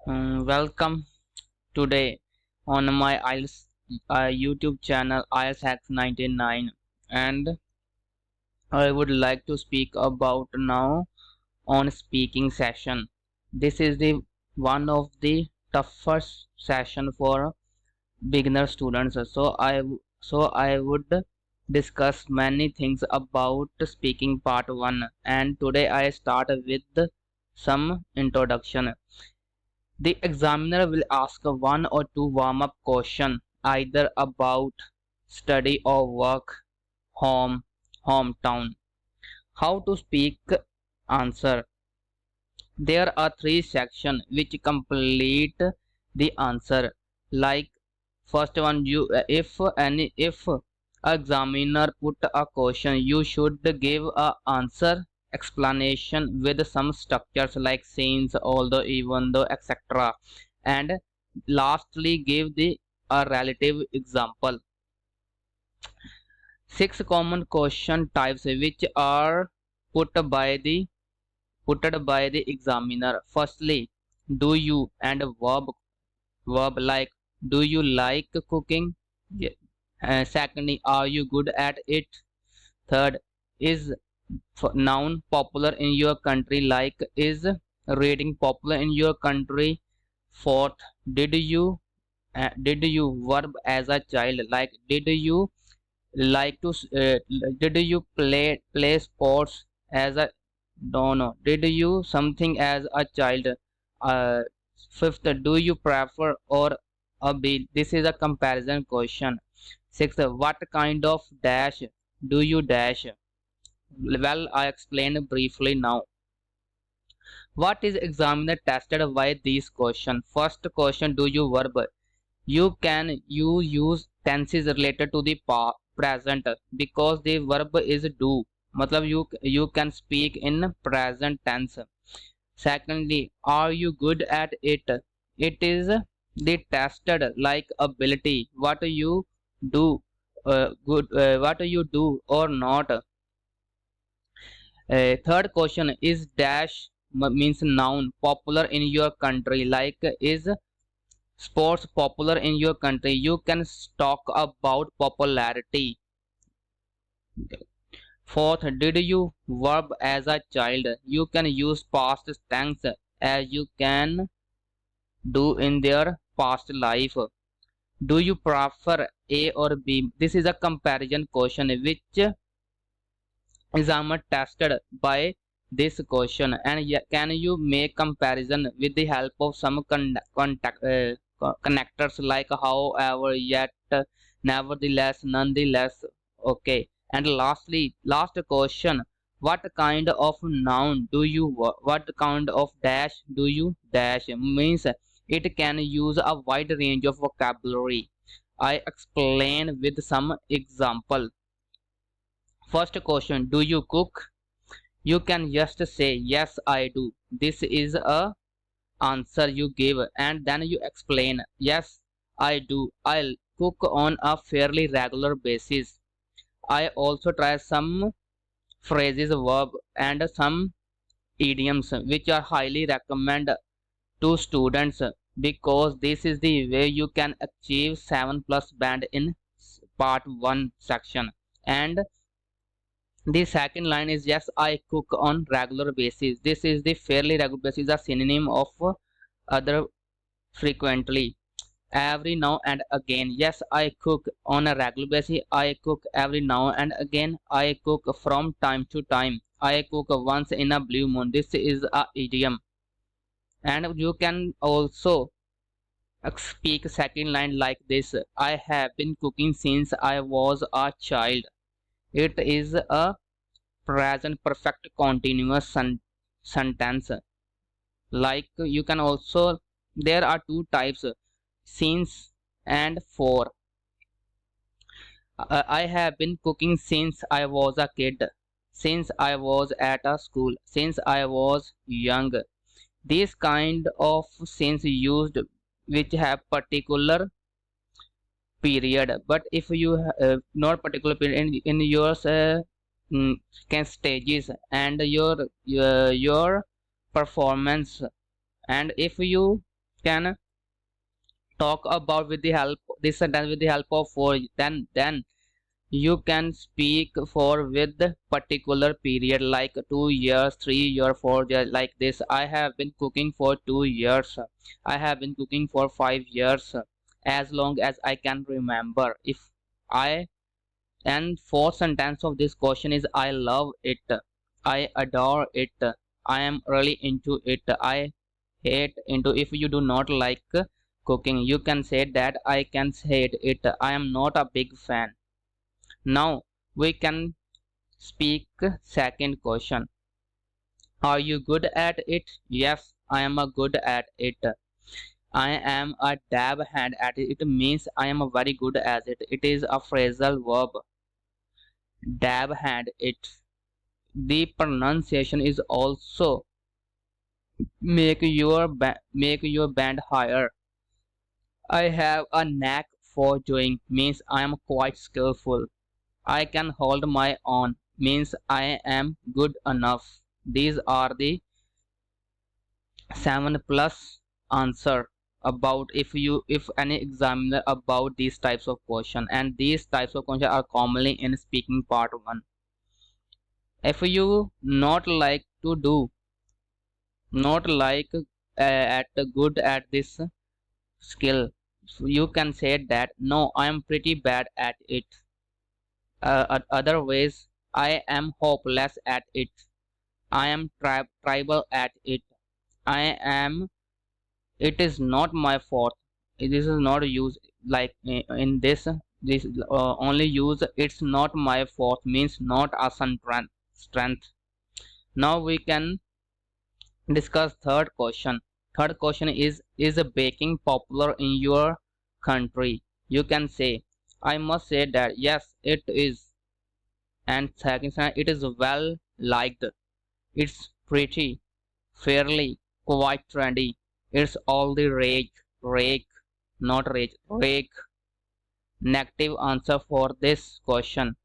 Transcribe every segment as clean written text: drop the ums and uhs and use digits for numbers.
Welcome today on my IELTS YouTube channel IELTS Hacks 99, and I would like to speak about now on speaking session. This is the one of the toughest session for beginner students. So I would discuss many things about speaking part 1, and today I start with some introduction. The examiner will ask one or two warm-up questions either about study or work, home, hometown. How to speak answer. There are three sections which complete the answer. Like first one, if examiner put a question, you should give a answer explanation with some structures like since, although, even though, etc. And lastly, give the a relative example. Six common question types which are put by the put by the examiner. Firstly, do you and verb like do you like cooking? Ye- Secondly, are you good at it? Third, is noun popular in your country, like is reading popular in your country? Fourth, did you verb as a child, like like to uh, did you play sports as a no, did you something as a child? uh, Fifth, do you prefer or a bill? This is a comparison question. Sixth, what kind of dash do you dash? Well, I explain briefly now. What is examiner tested by these question? First question, do you verb? You use tenses related to the present because the verb is do. मतलब you can speak in present tense. Secondly, are you good at it? It is the tested like ability. What you do what you do or not. Third question is dash means noun popular in your country, like is sports popular in your country. You can talk about popularity. Fourth, did you verb as a child? You can use past tense as you can do in their past life. Do you prefer A or B? This is a comparison question which examiner tested by this question. And can you make comparison with the help of some connectors like however, yet, nevertheless, nonetheless? Okay. And lastly, last question, what kind of noun do you what kind of dash do you dash? Means it can use a wide range of vocabulary. I explain with some example. First question, do you cook? You can just say yes I do. This is a answer you give, and then you explain yes I do. I'll cook on a fairly regular basis. I also try some phrases, verb, and some idioms which are highly recommended to students because this is the way you can achieve 7 plus band in part 1 section. And the second line is yes I cook on regular basis. This is the fairly regular basis, a synonym of other frequently. Every now and again, yes I cook on a regular basis. I cook every now and again. I cook from time to time. I cook once in a blue moon. This is a idiom. And you can also speak second line like this: I have been cooking since I was a child. It is a present perfect continuous sentence. Like you can also, there are two types, since and for. I have been cooking since I was a kid, since I was at a school, since I was young. These kind of since used which have particular period, but if you not particular period in your mm, can stages and your performance. And if you can talk about with the help this sentence with the help of for, then you can speak for with the particular period like 2 years, 3 years, 4 years, like this. I have been cooking for 2 years. I have been cooking for 5 years, as long as I can remember. If I and fourth sentence of this question is I love it, I adore it, I am really into it, I hate into. If you do not like cooking, you can say that I can hate it, I am not a big fan. Now we can speak second question. Are you good at it? Yes, I am a good at it. I am a dab hand at it. It means I am a very good at it. It is a phrasal verb. Dab hand it. The pronunciation is also make your band higher. I have a knack for doing means I am quite skillful. I can hold my own means I am good enough. These are the 7 plus answer about if any examiner about these types of question, and these types of questions are commonly in speaking part 1. If you not like at good at this skill, you can say that no, I am pretty bad at it. Other ways, I am hopeless at it, I am tribal at it, I am, it is not my fault. This is not used like in this only use it's not my fault means not a strength. Now we can discuss third question. Third question is baking popular in your country? You can say I must say that yes it is, and second it is well liked, it's pretty, fairly, quite trendy, it's all the rage. Rake, not rage, rake. Negative answer for this question.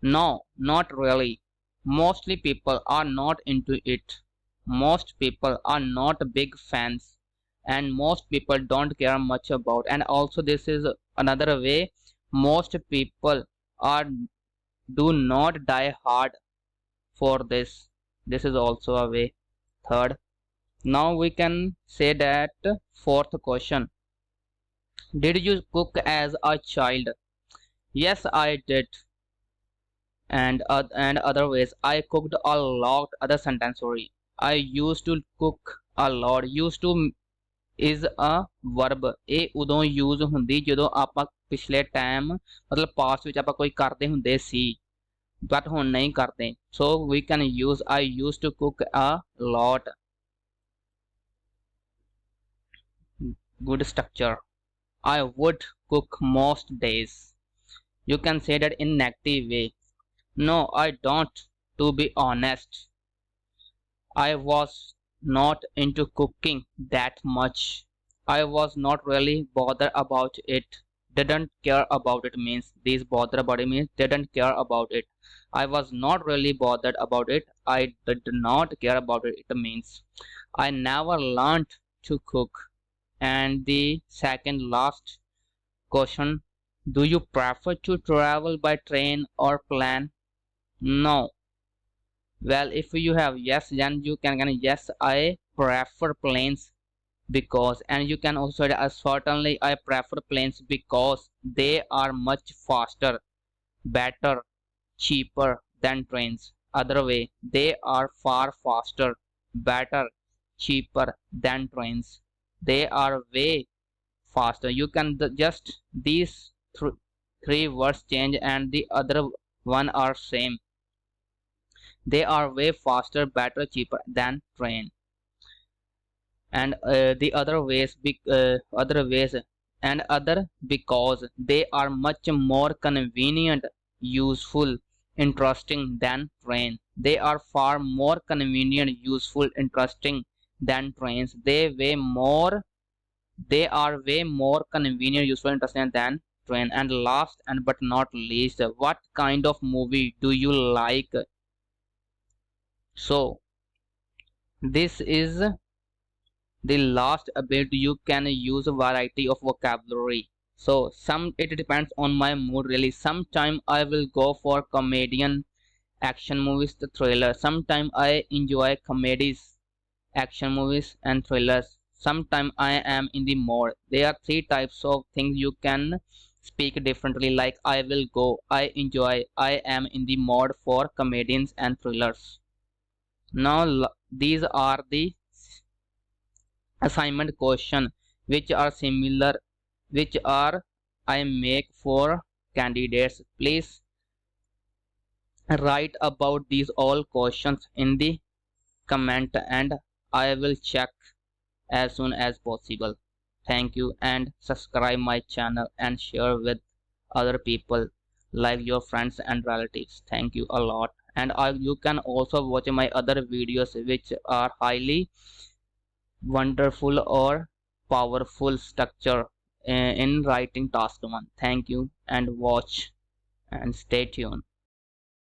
No, not really. Mostly people are not into it. Most people are not big fans. And most people don't care much about. And also this is another way. Most people are do not die hard for this. This is also a way. Third. Now we can say that fourth question. Did you cook as a child? Yes, I did. And other ways, I cooked a lot. Other sentence, sorry. I used to cook a lot. Used to is a verb. ਇਹ ਉਦੋਂ use ਹੁੰਦੀ ਜਦੋਂ ਆਪਾਂ ਪਿਛਲੇ time ਮਤਲਬ past ਵਿੱਚ ਆਪਾਂ ਕੋਈ ਕਰਦੇ ਹੁੰਦੇ ਸੀ, but ਹੁਣ ਨਹੀਂ ਕਰਦੇ. So we can use I used to cook a lot. Good structure. I would cook most days. You can say that in negative way. No, I don't, to be honest. I was not into cooking that much. I was not really bothered about it. Didn't care about it means these bother about it means didn't care about it. I was not really bothered about it. I did not care about it. It means I never learned to cook. And the second last question, do you prefer to travel by train or plane? No. Well, if you have yes, then you can yes, I prefer planes because, and you can also say certainly I prefer planes because they are much faster, better, cheaper than trains. Other way, they are far faster, better, cheaper than trains. They are way faster. You can just these three words change and the other one are same. They are way faster, better, cheaper than train. And the other ways and other because they are much more convenient, useful, interesting than train. They are far more convenient, useful, interesting than trains. They are way more convenient, useful, interesting than train. And last and but not least, what kind of movie do you like? So this is The last ability, you can use a variety of vocabulary. So it depends on my mood really. Sometime I will go for comedian action movies, the thriller. Sometime I enjoy comedies, action movies and thrillers. Sometime I am in the mode. There are three types of things you can speak differently, like I will go, I enjoy, I am in the mode for comedians and thrillers. Now these are the assignment question which are similar, which are I make for candidates. Please write about these all questions in the comment and I will check as soon as possible. Thank you, and subscribe my channel and share with other people like your friends and relatives. Thank you a lot. And you can also watch my other videos which are highly wonderful or powerful structure in writing task 1. Thank you and watch and stay tuned.